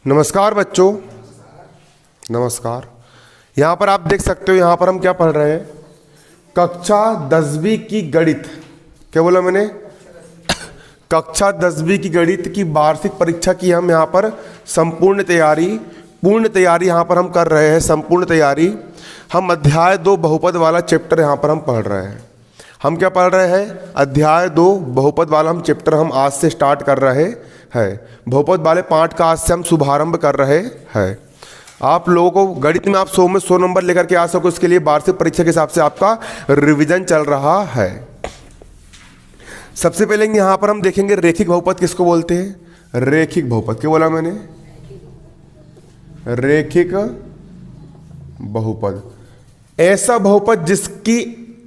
नमस्कार बच्चों, नमस्कार। यहाँ पर आप देख सकते हो, यहाँ पर हम क्या पढ़ रहे हैं, कक्षा 10वीं की गणित। क्या बोला मैंने? कक्षा 10वीं की गणित की वार्षिक परीक्षा की हम यहाँ पर पूर्ण तैयारी यहाँ पर हम कर रहे हैं। संपूर्ण तैयारी हम अध्याय 2 बहुपद वाला चैप्टर यहाँ पर हम पढ़ रहे हैं। हम क्या पढ़ रहे हैं? अध्याय 2 बहुपद वाला हम चैप्टर हम आज से स्टार्ट कर रहे हैं। बहुपद वाले पाठ का आज से हम शुभारंभ कर रहे हैं। आप लोगों को गणित में आप 100 में 100 नंबर लेकर के आ सको, इसके लिए वार्षिक परीक्षा के हिसाब से आपका रिवीजन चल रहा है। सबसे पहले यहाँ पर हम देखेंगे रेखिक बहुपद किसको बोलते हैं। रेखिक बहुपद, क्या बोला मैंने? रेखिक बहुपद ऐसा बहुपद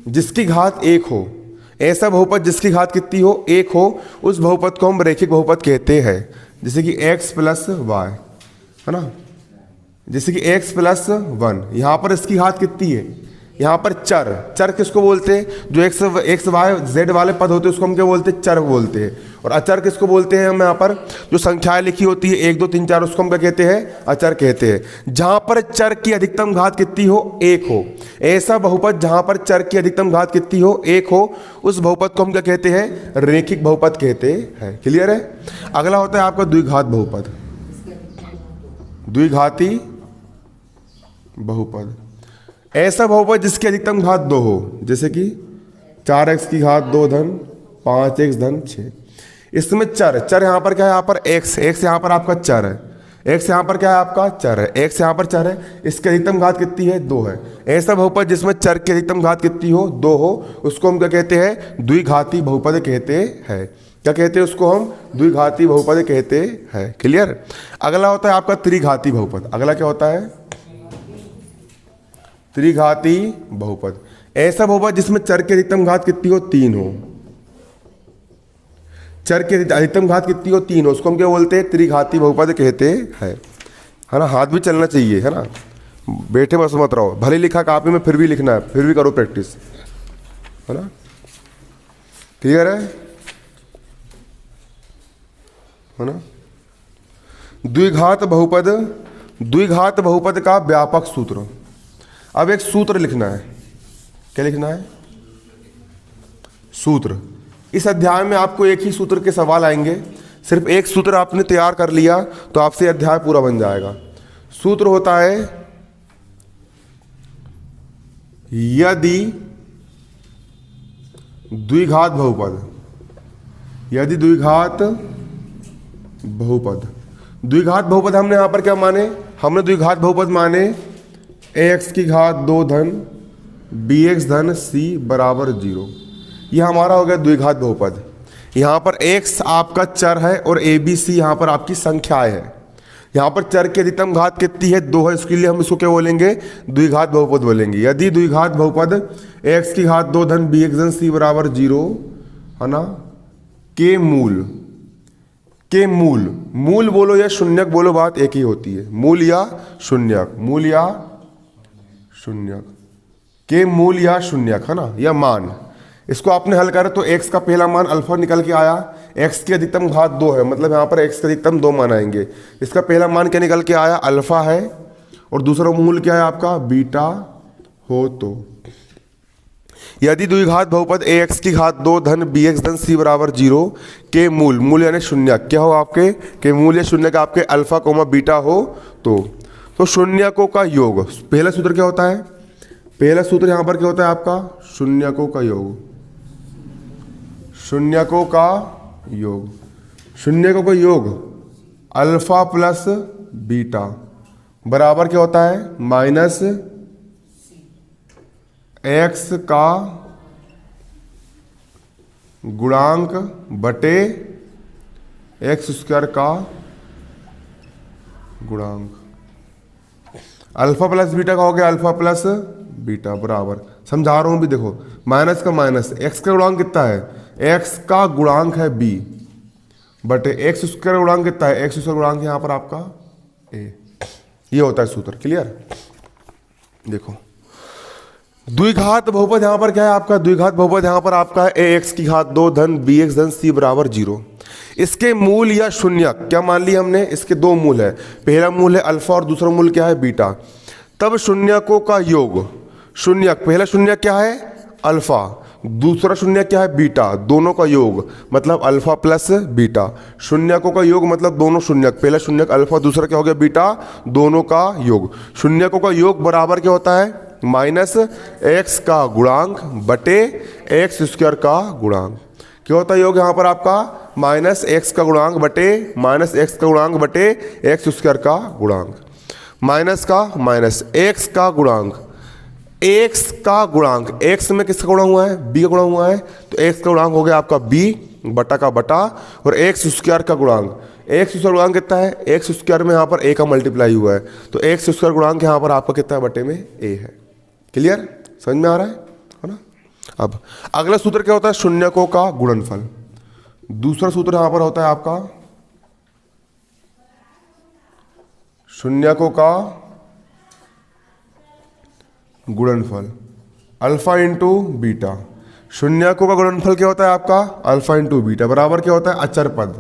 जिसकी घात 1 हो। ऐसा बहुपद जिसकी घात कितनी हो? 1 हो, उस बहुपद को हम रेखिक बहुपद कहते हैं। जैसे कि x प्लस वाई, है ना, जैसे कि x प्लस 1। यहाँ पर इसकी घात कितनी है? यहाँ पर चर किसको बोलते हैं? जो x y z वाले पद होते हैं उसको हम क्या बोलते हैं? चर बोलते हैं। और अचर किसको बोलते हैं? हम यहाँ पर जो संख्याएं लिखी होती है 1 2 3 4, उसको हम क्या कहते हैं? अचर कहते हैं। जहाँ पर चर की अधिकतम घात कितनी हो? 1 हो। ऐसा बहुपद जहाँ पर चर की अधिकतम घात कितनी हो? 1 हो, उस बहुपद को हम क्या कहते हैं? रेखिक बहुपद कहते हैं। क्लियर है? अगला होता है आपका द्विघात बहुपद। द्विघाती बहुपद ऐसा बहुपद जिसकी अधिकतम घात 2 हो। जैसे कि 4x की घात 2 धन 5x धन 6। इसमें चर यहाँ पर क्या है? यहाँ पर x यहाँ पर आपका चर है। x यहाँ पर क्या है? आपका चर है। x यहाँ पर चर है, इसकी अधिकतम घात कितनी है? 2 है। ऐसा बहुपद जिसमें चर की अधिकतम घात कितनी हो? 2 हो, उसको हम क्या कहते हैं? द्विघाती बहुपद कहते हैं। क्या कहते हैं उसको? हम द्विघाती बहुपद कहते हैं। क्लियर? अगला होता है आपका त्रिघाती बहुपद। अगला क्या होता है? त्रिघाती बहुपद ऐसा बहुपद जिसमें चर की अधिकतम घात कितनी हो? 3 हो। चर की अधिकतम घात कितनी हो? 3 हो, उसको हम क्या बोलते हैं? त्रिघाती बहुपद कहते हैं। है ना? हाथ भी चलना चाहिए, है ना, बैठे बस मत रहो। भले लिखा कॉपी में, फिर भी लिखना है, फिर भी करो प्रैक्टिस, है ना। क्लियर है ना? द्विघात बहुपद का व्यापक सूत्र। अब एक सूत्र लिखना है। क्या लिखना है? सूत्र। इस अध्याय में आपको एक ही सूत्र के सवाल आएंगे। सिर्फ एक सूत्र आपने तैयार कर लिया तो आपसे अध्याय पूरा बन जाएगा। सूत्र होता है, यदि द्विघात बहुपद हमने यहां पर क्या माने? हमने द्विघात बहुपद माने ax की घात 2 धन bx धन c बराबर 0। यह हमारा हो गया द्विघात बहुपद। यहाँ पर x आपका चर है और a b c यहाँ पर आपकी संख्याएं है। यहाँ पर चर की अधिकतम घात कितनी है? 2 है, इसके लिए हम इसको क्या बोलेंगे? द्विघात बहुपद बोलेंगे। यदि द्विघात बहुपद x की घात 2 धन bx धन c बराबर 0, है ना, के मूल बोलो या शून्यक बोलो, बात एक ही होती है। मूल या शून्यक के मूल या शून्यक, है ना, या मान। इसको आपने हल करा तो x का पहला मान अल्फा निकल के आया। x की अधिकतम घात 2 है, मतलब यहाँ पर x की अधिकतम 2 मान आएंगे। इसका पहला मान क्या निकल के आया? अल्फा है। और दूसरा मूल क्या है आपका? बीटा हो। तो यदि द्विघात बहुपद ax की घात 2 धन bx धन c बराबर 0 के मूल यानी शून्यक क्या हो आपके? के मूल या शून्यक आपके अल्फा कोमा बीटा हो तो शून्यकों का योग। पहला सूत्र क्या होता है? पहला सूत्र यहां पर क्या होता है आपका? शून्यकों का योग अल्फा प्लस बीटा बराबर क्या होता है? माइनस x का गुणांक बटे x स्क्वायर का गुणांक। अल्फा प्लस बीटा का हो गया अल्फा प्लस बीटा बराबर, समझा रहा हूं भी, देखो माइनस का माइनस, x का गुणांक कितना है? x का गुणांक है b बटे x स्क्वायर गुणांक कितना है? x स्क्वायर गुणांक यहां पर आपका a। ये होता है सूत्र। क्लियर? देखो द्विघात बहुपद यहां पर क्या है आपका? द्विघात बहुपद यहां पर आपका है ax की घात 2 धन bx धन c बराबर 0। इसके मूल या शून्यक क्या मान लिया हमने, इसके दो मूल है, पहला मूल है अल्फा और दूसरा मूल क्या है बीटा। तब शून्यकों का योग, शून्यक पहला शून्यक क्या है अल्फा, दूसरा शून्यक क्या है बीटा, दोनों का योग मतलब अल्फा प्लस बीटा। शून्यकों का योग मतलब दोनों शून्यक, पहला शून्यक अल्फा दूसरा क्या हो गया बीटा, दोनों का योग। शून्यकों का योग बराबर क्या होता है माइनस एक्स का गुणांक बटे एक्स स्क्वायर का गुणांक। क्या होता है योग यहाँ पर आपका माइनस एक्स का गुणांक बटे माइनस एक्स का गुणांक बटे एक्स स्क्वायर का गुणांक। माइनस का माइनस एक्स का गुणांक, एक्स का गुणांक, एक्स में किसका गुणा हुआ है बी का गुणा हुआ है, तो एक्स का गुणांक हो गया आपका बी बटा का बटा, और एक्स स्क्वायर का गुणांक, एक्स स्क्वायर गुणांक कितना है, एक्स स्क्वायर में यहाँ पर ए का मल्टीप्लाई हुआ है, तो एक्स स्क्वायर गुणांक यहाँ पर आपका कितना है बटे में ए है। क्लियर, समझ में आ रहा है ना। अब अगला सूत्र क्या होता है शून्यकों का गुणनफल। दूसरा सूत्र यहां पर होता है आपका शून्यकों का गुणनफल अल्फा इंटू बीटा। शून्यकों का गुणनफल क्या होता है आपका अल्फा इंटू बीटा बराबर क्या होता है अचर पद,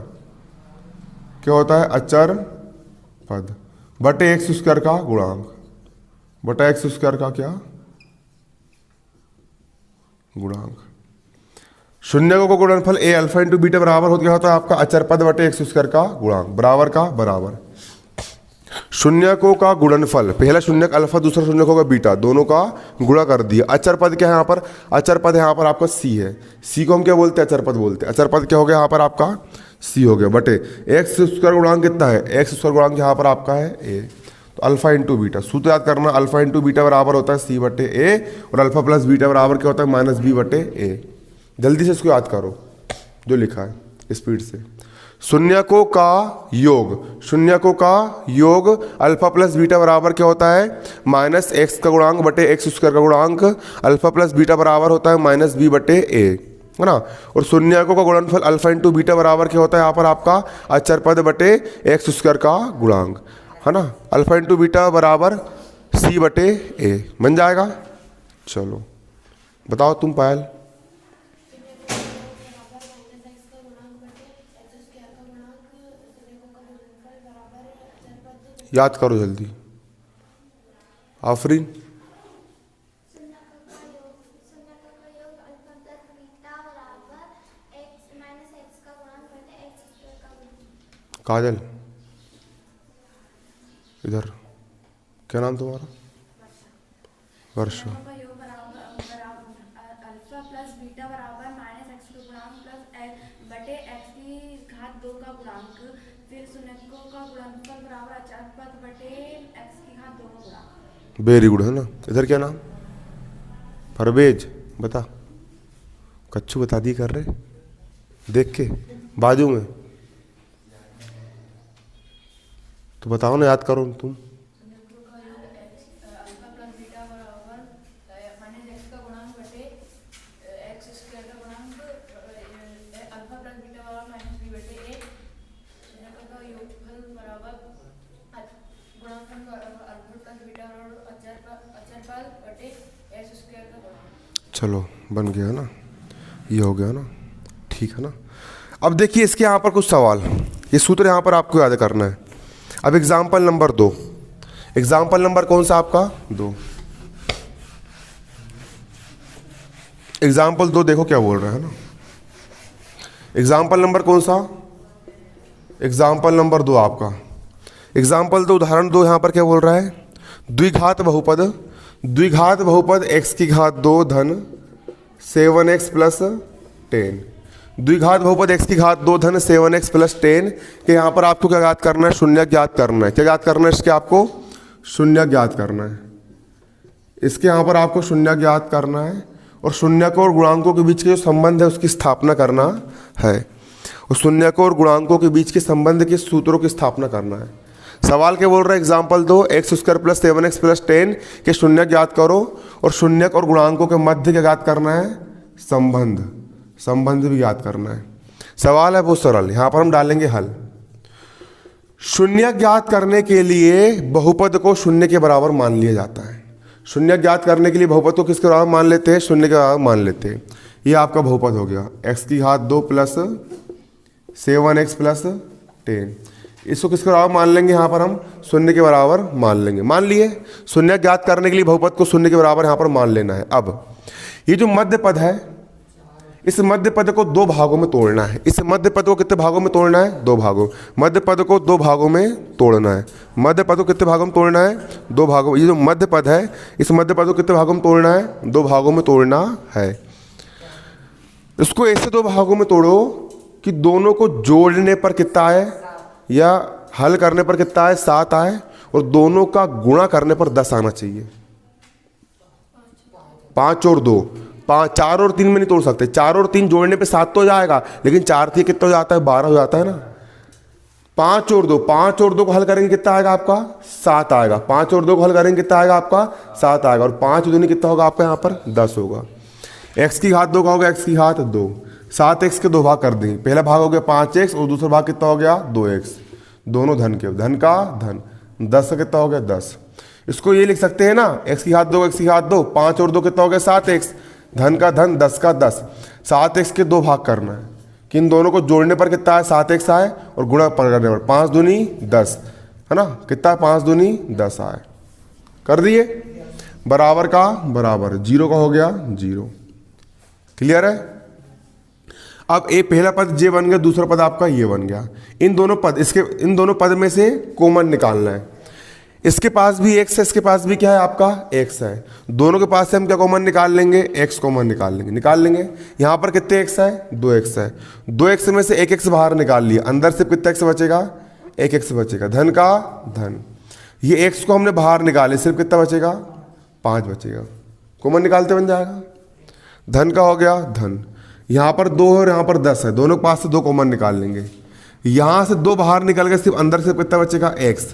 क्या होता है अचर पद बटे एक्स स्क्वायर का गुणांक बटा एक्स स्क्वायर का क्या गुणांक। शून्यकों का गुणनफल ए अल्फा इंटू बीटा बराबर क्या होता है आपका अचर पद बटे एक्स स्क्वायर का गुणांक बराबर का बराबर। शून्यकों का गुणनफल पहला शून्यक अल्फा दूसरा शून्यकों का बीटा, दोनों का गुणा कर दिया। अचर पद क्या है यहाँ पर, अचर पद यहाँ पर आपका सी है, सी को हम क्या बोलते हैं अचर पद बोलते हैं। अचर पद क्या हो गया यहाँ पर आपका सी हो गया बटे एक्स स्क्वायर गुणांक कितना है, एक्स स्क्वायर गुणांक यहाँ पर आपका है ए, तो अल्फा इंटू बीटा। सूत्र याद करना अल्फा इंटू बीटा बराबर होता है सी बटे ए, और अल्फा प्लस बीटा बराबर क्या होता है माइनस बी बटे ए। जल्दी से इसको याद करो जो लिखा है स्पीड से। शून्यकों का योग, शून्यकों का योग अल्फा प्लस बीटा बराबर क्या होता है माइनस एक्स का गुणांक बटे एक्स स्क्वायर का गुणांक, अल्फा प्लस बीटा बराबर होता है माइनस बी बटे ए, है ना। और शून्यकों का गुणनफल अल्फा इंटू बीटा बराबर क्या होता है यहाँ पर आपका अचर पद बटे एक्स स्क्वायर का गुणांक, है ना। अल्फा इंटू बीटा बराबर सी बटे ए बन जाएगा। चलो बताओ तुम पायल, याद करो जल्दी। आफरीन काजल इधर, क्या नाम तुम्हारा, वर्षा। अल्फा प्लस बीटा बराबर माइनस एक्स का गुणांक प्लस बटे एक्स की घात 2 का गुणांक, फिर शून्यकों का गुणनफल बराबर अचर पद बटे एक्स की घात 2 का गुणांक। वेरी गुड, है ना। इधर क्या नाम, परवेज, बता। कच्चू बता दी कर रहे देख के बाजू में, तो बताओ ना याद करो तुम। चलो बन गया ना, ये हो गया ना, ठीक है ना। अब देखिए इसके यहाँ पर कुछ सवाल, ये सूत्र यहाँ पर आपको याद करना है। अब एग्जाम्पल नंबर 2, एग्जाम्पल नंबर कौन सा आपका 2, एग्जाम्पल 2 देखो क्या बोल रहा है ना। एग्जाम्पल नंबर कौन सा, एग्जाम्पल नंबर 2 आपका, एग्जाम्पल 2 उदाहरण 2 यहाँ पर क्या बोल रहा है, द्विघात बहुपद, द्विघात बहुपद x की घात 2 धन 7x प्लस 10, द्विघात बहुपद x की घात 2 धन 7x प्लस 10 के यहाँ पर आपको क्या ज्ञात करना है, शून्य ज्ञात करना है। क्या ज्ञात करना है इसके, आपको शून्य ज्ञात करना है। इसके यहाँ पर आपको शून्य ज्ञात करना है, और शून्यकों और गुणांकों के बीच के जो संबंध है उसकी स्थापना करना है, और शून्यकों और गुणांकों के बीच के संबंध के सूत्रों की स्थापना करना है। सवाल क्या बोल रहा है, example 2 x square plus 7x plus 10 के शून्य ज्ञात करो, और शून्यक और गुणांकों के मध्य क्या ज्ञात करना है, संबंध, संबंध भी ज्ञात करना है। सवाल है बहुत सरल, यहाँ पर हम डालेंगे हल। शून्य ज्ञात करने के लिए बहुपद को शून्य के बराबर मान लिया जाता है। शून्य ज्ञात करने के लिए बहुपद को किसके बराबर मान लेते हैं, शून्य के बराबर मान लेते हैं। ये आपका बहुपद हो गया x की घात 2 प्लस 7x प्लस 10। इसको किसके बराबर मान लेंगे, यहाँ पर हम शून्य के बराबर मान लेंगे। मान लिए, शून्य ज्ञात करने के लिए बहुपद को शून्य के बराबर यहाँ पर मान लेना है। अब ये जो मध्य पद है, इस मध्य पद को दो भागों में तोड़ना है। इस मध्य पद को कितने भागों में तोड़ना है, दो भागों। मध्य पद को दो भागों में तोड़ना है। मध्य पद को कितने भागों में तोड़ना है, दो भागों। ये जो मध्य पद है, इस मध्य पद को कितने भागों में तोड़ना है, दो भागों में तोड़ना है। इसको ऐसे दो भागों में तोड़ो कि दोनों को जोड़ने पर कितना आए या हल करने पर कितना आए, 7 आए, और दोनों का गुणा करने पर 10 आना चाहिए। 5 और 2, 4 और 3 में नहीं तोड़ सकते। 4 और 3 जोड़ने पे 7 तो जाएगा, लेकिन 4 थी कितना हो जाता है, 12 हो जाता है ना। 5 और 2, 5 और 2 को हल करेंगे कितना आएगा आपका, 7 आएगा। 5 और 2 को हल करेंगे कितना आएगा आपका, 7 आएगा। और 5 दूनी कितना होगा आपका यहाँ पर, 10 होगा। x की घात 2 का होगा, x की घात 2। 7x के दो भाग कर देंगे। पहला भाग हो गया 5x और दूसरा भाग कितना हो गया, 2x। दोनों धन के, धन का धन। 10 का कितना हो गया, 10। इसको ये लिख सकते हैं ना, x की घात 2, x की घात 2, 5 और 2 कितना हो गया, 7x। धन का धन, 10 का 10। 7x के दो भाग करना है कि इन दोनों को जोड़ने पर कितना है, 7x आए, और गुणा करने पर 5 दूनी 10 है ना, कितना है, 5 दूनी 10 आए। कर दिए, बराबर का बराबर, 0 का हो गया 0। क्लियर है। अब ए पहला पद जे बन गया, दूसरा पद आपका ये बन गया। इन दोनों पद में से कॉमन निकालना है। इसके पास भी x है, इसके पास भी क्या है आपका x है। दोनों के पास से हम क्या कॉमन निकाल लेंगे, x कॉमन निकाल लेंगे। यहाँ पर कितने x है, 2x है। 2x में से 1x बाहर निकाल लिया, अंदर से कितना x बचेगा, 1x बचेगा। धन का धन, ये x को हमने बाहर निकाले, सिर्फ कितना बचेगा, 5 बचेगा। कॉमन निकालते बन जाएगा। धन का हो गया धन, यहाँ पर 2 है और यहाँ पर 10 है, दोनों के पास से 2 कॉमन निकाल लेंगे। यहाँ से 2 बाहर निकल गए, सिर्फ अंदर से कितना बचेगा, x।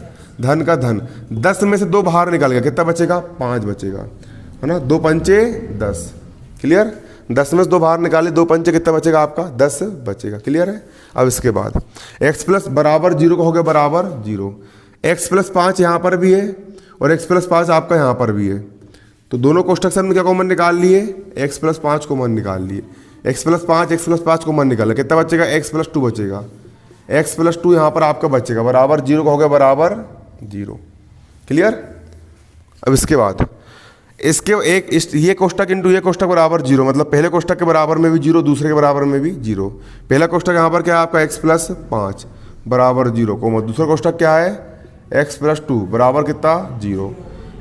धन का धन, 10 में से 2 बाहर निकल गया, कितना बचेगा, 5 बचेगा, है ना। 2 पंचे 10। क्लियर। 10 में से 2 बाहर निकाले, 2 पंचे कितना बचेगा आपका, 10 बचेगा। क्लियर है। अब इसके बाद x प्लस बराबर 0 का हो गया बराबर 0। x प्लस 5 यहाँ पर भी है और x प्लस 5 आपका यहाँ पर भी है, तो दोनों कोष्टक से हमने क्या कॉमन निकाल लिए, x प्लस 5 कॉमन निकाल लिए। x प्लस 5 कॉमन निकाला, कितना बचेगा, x प्लस 2 बचेगा। x प्लस 2 यहाँ पर आपका बचेगा, बराबर 0 का हो गया बराबर 0। क्लियर। अब इसके बाद ये कोष्टक इंटू ये कोष्टक बराबर 0, मतलब पहले कोष्टक के बराबर में भी 0, दूसरे के बराबर में भी 0। पहला कोष्टक यहाँ पर क्या है आपका, x प्लस 5 बराबर 0, दूसरा कोष्टक क्या है, x प्लस 2 बराबर कितना, 0।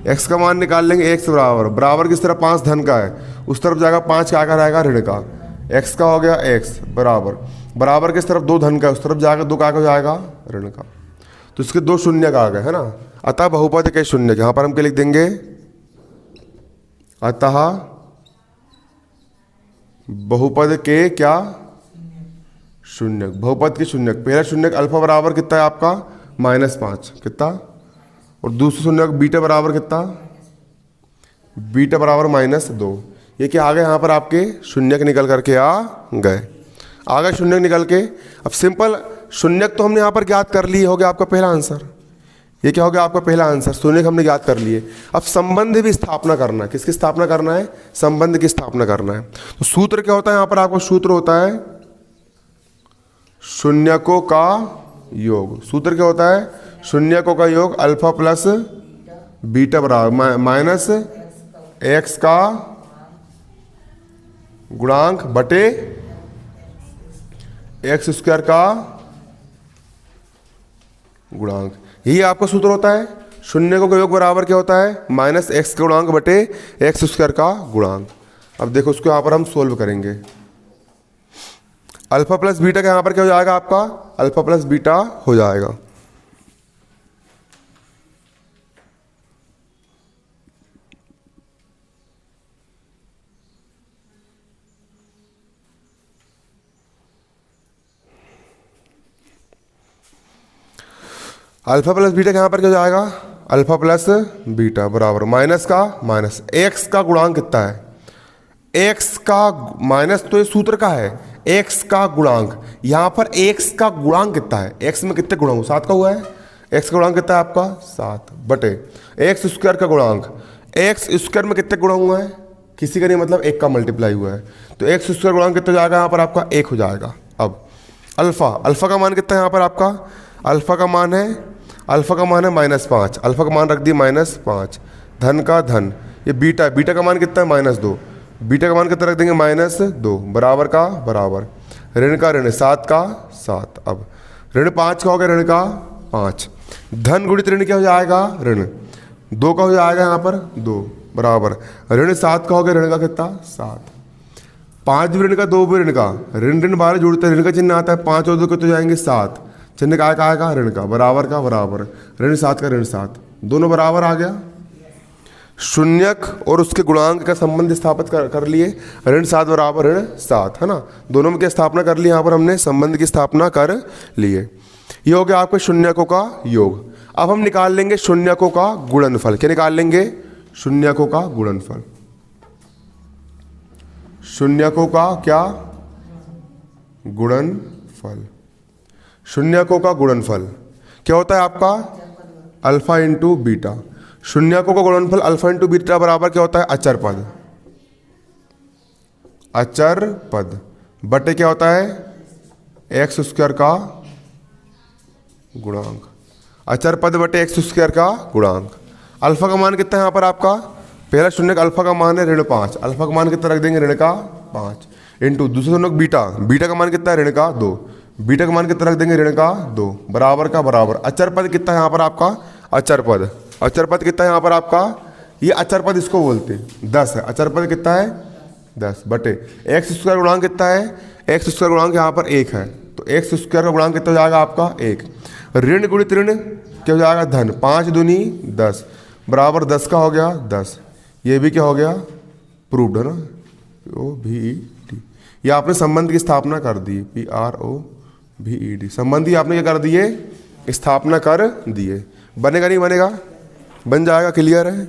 x का मान निकाल लेंगे, x बराबर किस तरफ, 5 धन का है, उस तरफ जाएगा 5 क्या का रहेगा, ऋण का। x का हो गया x बराबर किस तरफ, 2 धन का, उस तरफ जाएगा 2 का हो जाएगा, ऋण का। तो इसके 2 शून्य का आ गए, है ना। अतः बहुपद के शून्य, यहाँ पर हम क्या लिख देंगे, अतः बहुपद के क्या, शून्य। बहुपद के शून्य, पहला शून्य अल्फा बराबर कितना है आपका, -5 कितना, और दूसरा शून्य बीटा बराबर कितना, बीटा बराबर -2। ये क्या आ गए यहाँ पर आपके शून्यक निकल करके आ गए शून्यक निकल के। अब सिंपल शून्यक तो हमने यहाँ पर ज्ञात कर लिए, हो गया आपका पहला आंसर। ये क्या हो गया आपका पहला आंसर, शून्यक हमने ज्ञात कर लिए। अब संबंध भी स्थापना करना है, किसकी स्थापना करना है, संबंध की स्थापना करना है। तो सूत्र क्या होता है यहाँ पर आपका, सूत्र होता है शून्यकों का योग। सूत्र क्या होता है, शून्यकों का योग, अल्फा प्लस बीटा बराबर माइनस x का गुणांक बटे x स्क्वायर का गुणांक। यही आपका सूत्र होता है। शून्यकों का योग बराबर क्या होता है, -x का गुणांक बटे x स्क्वायर का गुणांक। अब देखो उसको यहाँ पर हम सोल्व करेंगे। अल्फा प्लस बीटा का यहाँ पर क्या हो जाएगा आपका, अल्फा प्लस बीटा हो जाएगा। अल्फा प्लस बीटा यहाँ पर क्या हो जाएगा, अल्फा प्लस बीटा बराबर माइनस का माइनस एक्स का गुणांक कितना है, एक्स का माइनस, तो ये सूत्र का है एक्स का गुणांक। यहाँ पर एक्स का गुणांक कितना है, एक्स में कितने गुणांक 7 का हुआ है, एक्स का गुणांक कितना है आपका 7 बटे एक्स स्क्वायर का गुणांक। एक्स स्क्वायर में कितने गुणा हुआ है, किसी का नहीं, मतलब 1 का मल्टीप्लाई हुआ है, तो एक्स स्क्वायर गुणांक कितना हो जाएगा यहाँ पर आपका 1 हो जाएगा। अब अल्फ़ा, अल्फ़ा का मान कितना है यहाँ पर आपका, अल्फ़ा का मान है -5, अल्फ़ा का मान रख दिए -5, धन का धन, ये बीटा, बीटा का मान कितना है -2, बीटा का मान कितना रख देंगे -2, बराबर का बराबर, ऋण का ऋण, 7 का 7। अब ऋण 5 का हो गया, ऋण का 5, धन गुणित ऋण क्या हो जाएगा, ऋण 2 का हो जाएगा यहाँ पर 2, बराबर ऋण 7 का हो गया, ऋण का कितना 7, 5 भी ऋण का, 2 भी ऋण का, ऋण ऋण बारह जुड़ते हैं, ऋण का चिन्ह आता है, 5 और 2 के तो जाएंगे 7, चिन्ह का आएगा ऋण का बराबर, ऋण 7 का ऋण 7, दोनों बराबर आ गया। शून्यक और उसके गुणांक का संबंध स्थापित कर लिए, ऋण 7 बराबर ऋण 7, है ना, दोनों में क्या स्थापना कर ली, यहाँ पर हमने संबंध की स्थापना कर लिए। ये हो गया आपके शून्यकों का योग। अब हम निकाल लेंगे शून्यकों का गुणनफल। क्या निकाल लेंगे, शून्यकों का गुणनफल। शून्यकों का क्या, गुणनफल। शून्यकों का गुणनफल क्या होता है आपका, अल्फा इंटू बीटा। शून्यकों का गुणनफल अल्फा इंटू बीटा बराबर क्या होता है, अचर पद, अचर पद बटे क्या होता है, एक्स स्क्वायर का गुणांक, अचर पद बटे एक्स स्क्वायर का गुणांक। अल्फा का मान कितना है यहाँ पर आपका, पहला शून्य का अल्फा का मान है ऋण 5, अल्फा का मान कितना रख देंगे, ऋण का 5 इंटू दूसरे शून्य बीटा, बीटा का मान कितना है, ऋण का 2, बीटा का मान कितना रख देंगे, ऋण का 2, बराबर का बराबर। अचर पद कितना है यहाँ पर आपका, अचर पद, अचर पद कितना है यहाँ पर आपका, ये अचर पद इसको बोलते हैं 10 है, अचर पद कितना है 10 बटे एक्स स्क्वायर गुणांक कितना है, एक्स स्क्वायर गुणांक यहाँ पर 1 है, तो एक्स स्क्वायर का गुणांक कितना हो जाएगा आपका 1। ऋण गुणित ऋण क्या हो जाएगा, धन, 5 दूनी 10 बराबर 10 का हो गया 10। ये भी क्या हो गया, प्रूव्ड है ना, PROVED। ये आपने संबंध की स्थापना कर दी, PROVED, संबंध ही आपने क्या कर दिए, स्थापना कर दिए। बनेगा नहीं बनेगा, बन जाएगा, क्लियर है।